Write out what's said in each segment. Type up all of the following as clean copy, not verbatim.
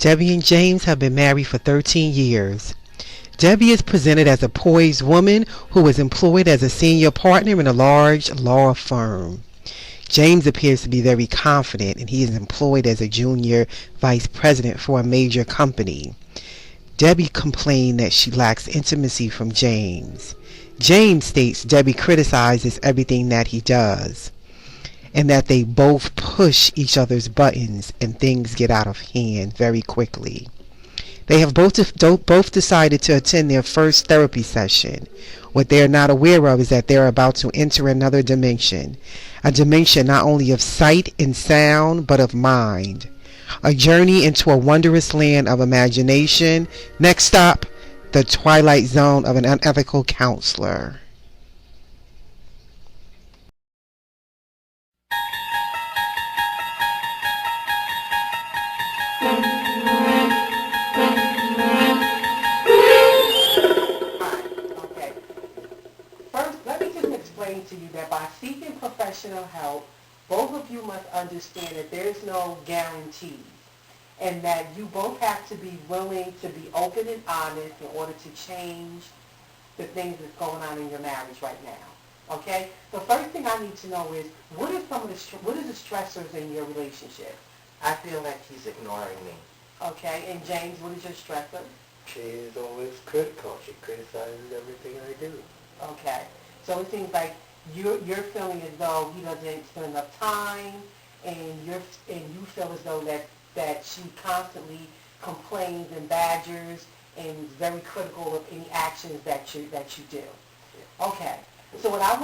Debbie and James have been married for 13 years. Debbie is presented as a poised woman who is employed as a senior partner in a large law firm. James appears to be very confident, and he is employed as a junior vice president for a major company. Debbie complained that she lacks intimacy from James. James states Debbie criticizes everything that he does, and that they both push each other's buttons and things get out of hand very quickly. They have both decided to attend their first therapy session. What they are not aware of is that they are about to enter another dimension, a dimension not only of sight and sound, but of mind. A journey into a wondrous land of imagination. Next stop, the Twilight Zone of an unethical counselor. Okay. First, let me just explain to you that by seeking professional help, both of you must understand that there is no guarantee, and that you both have to be willing to be open and honest in order to change the things that's going on in your marriage right now. Okay? The first thing I need to know is, what are the stressors in your relationship? I feel like he's ignoring me. Okay, and James, what is your stressor? She's always critical. She criticizes everything I do. Okay, so it seems like you're feeling as though he doesn't spend enough time, and you feel as though that she constantly complains and badgers and is very critical of any actions that you do. Okay, so what I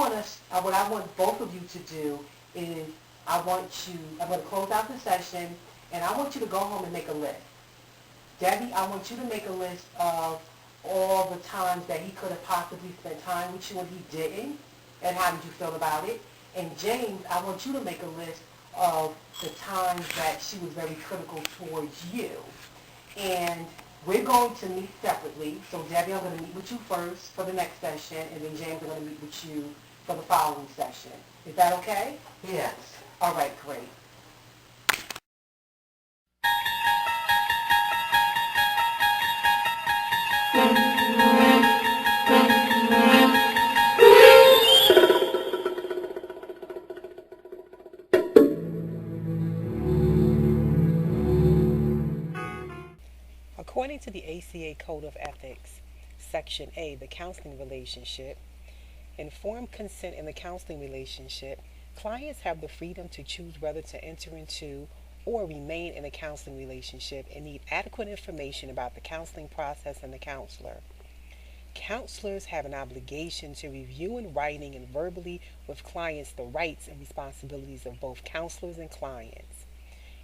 want both of you to do is I'm going to close out the session, and I want you to go home and make a list. Debbie, I want you to make a list of all the times that he could have possibly spent time with you and he didn't, and how did you feel about it? And James, I want you to make a list of the times that she was very critical towards you. And we're going to meet separately. So Debbie, I'm going to meet with you first for the next session, and then James, I'm going to meet with you for the following session. Is that okay? Yes. All right, great. According to the ACA Code of Ethics, Section A, the counseling relationship, informed consent in the counseling relationship, clients have the freedom to choose whether to enter into or remain in a counseling relationship and need adequate information about the counseling process and the counselor. Counselors have an obligation to review in writing and verbally with clients the rights and responsibilities of both counselors and clients.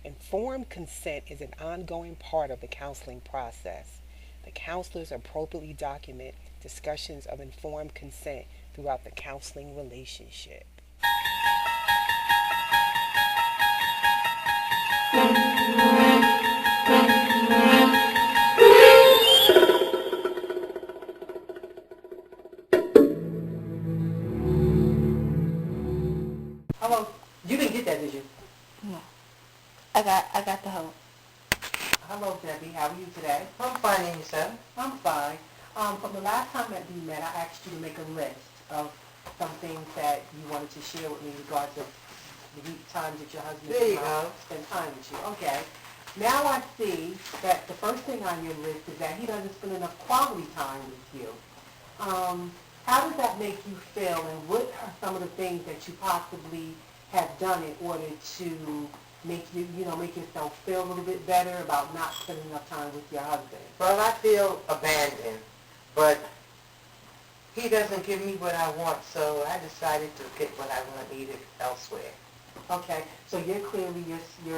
Informed consent is an ongoing part of the counseling process. The counselors appropriately document discussions of informed consent throughout the counseling relationship. Hello. You didn't get that, did you? No. I got the whole. Hello, Debbie. How are you today? I'm fine, and yourself? I'm fine. From the last time that we met, I asked you to make a list of some things that you wanted to share with me in regards to the times that your husband There you go. spend time with you. Okay. Now I see that the first thing on your list is that he doesn't spend enough quality time with you. How does that make you feel, and what are some of the things that you possibly have done in order to make make yourself feel a little bit better about not spending enough time with your husband? Well, I feel abandoned, but he doesn't give me what I want, so I decided to get what I want needed elsewhere. Okay, so you're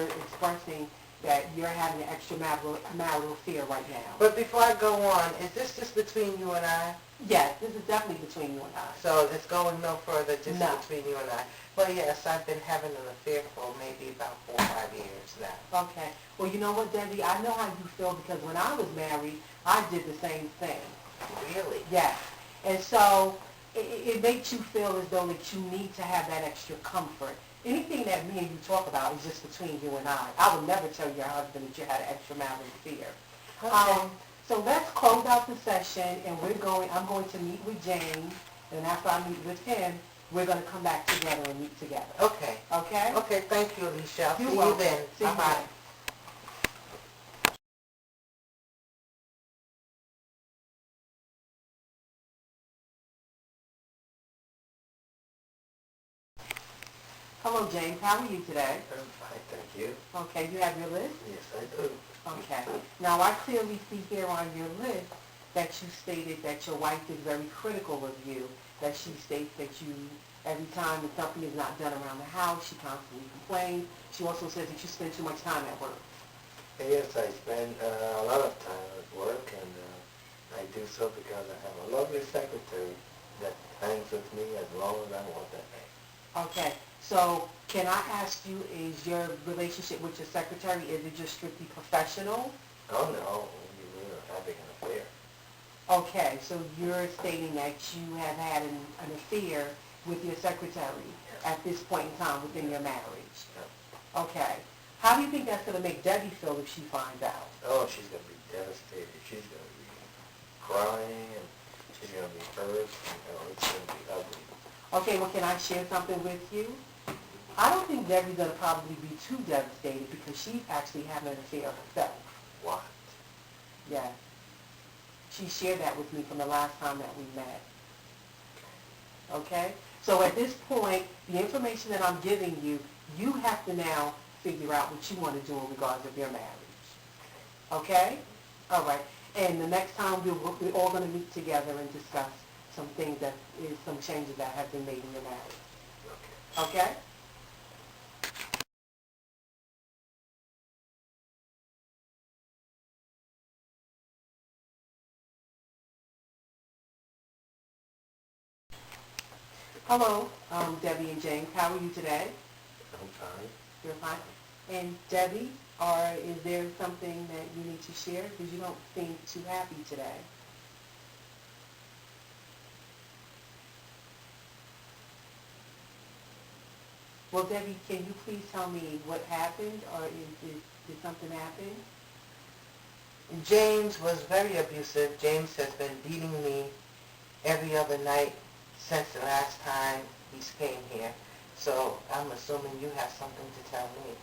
expressing that you're having an extra marital affair right now. But before I go on, is this just between you and I? Yes, this is definitely between you and I. So it's going no further, just No. between you and I? Well, yes, I've been having an affair for maybe about 4 or 5 years now. Okay. Well, you know what, Debbie? I know how you feel because when I was married, I did the same thing. Really? Yes. And so it makes you feel as though that you need to have that extra comfort. anything that me and you talk about is just between you and I would never tell your husband that you had an extramarital affair. Okay. So let's close out the session, and I'm going to meet with James, and after I meet with him, we're going to come back together and meet together. Okay. Okay? Okay, thank you, Alicia. I'll You're see welcome. you then. See you Bye-bye. then. Hello, James. How are you today? I'm fine, thank you. Okay, you have your list? Yes, I do. Okay. Now, I clearly see here on your list that you stated that your wife is very critical of you, that she states that you, every time that something is not done around the house, she constantly complains. She also says that you spend too much time at work. Yes, I spend a lot of time at work, and I do so because I have a lovely secretary that hangs with me as long as I want to hang. Okay. So, can I ask you, is your relationship with your secretary, is it just strictly professional? Oh no, we are having an affair. Okay, so you're stating that you have had an affair with your secretary at this point in time within your marriage. Yeah. Okay. How do you think that's going to make Debbie feel if she finds out? Oh, she's going to be devastated. She's going to be crying, and she's going to be hurt, and it's going to be ugly. Okay, well, can I share something with you? I don't think Debbie's going to probably be too devastated because she's actually having an affair herself. What? Yeah. She shared that with me from the last time that we met. Okay? So at this point, the information that I'm giving you, you have to now figure out what you want to do in regards of your marriage. Okay? All right. And the next time we're all going to meet together and discuss some things that is some changes that have been made in your marriage. Okay. Okay? Hello, Debbie and James. How are you today? I'm fine. You're fine. And Debbie, is there something that you need to share? Because you don't seem too happy today. Well, Debbie, can you please tell me what happened, or did something happen? James was very abusive. James has been beating me every other night since the last time he came here. So I'm assuming you have something to tell me.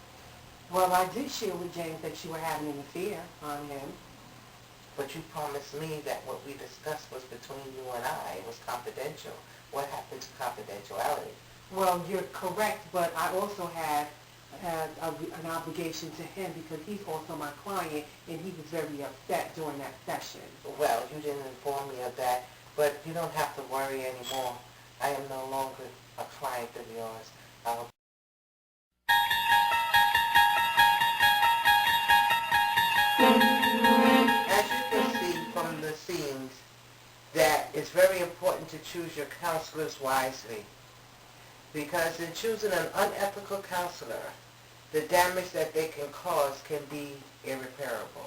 Well, I did share with James that you were having an affair on him. But you promised me that what we discussed was between you and I. It was confidential. What happened to confidentiality? Well, you're correct, but I also had an obligation to him because he's also my client, and he was very upset during that session. Well, you didn't inform me of that, but you don't have to worry anymore. I am no longer a client of yours. As you can see from the scenes, that it's very important to choose your counselors wisely, because in choosing an unethical counselor, the damage that they can cause can be irreparable.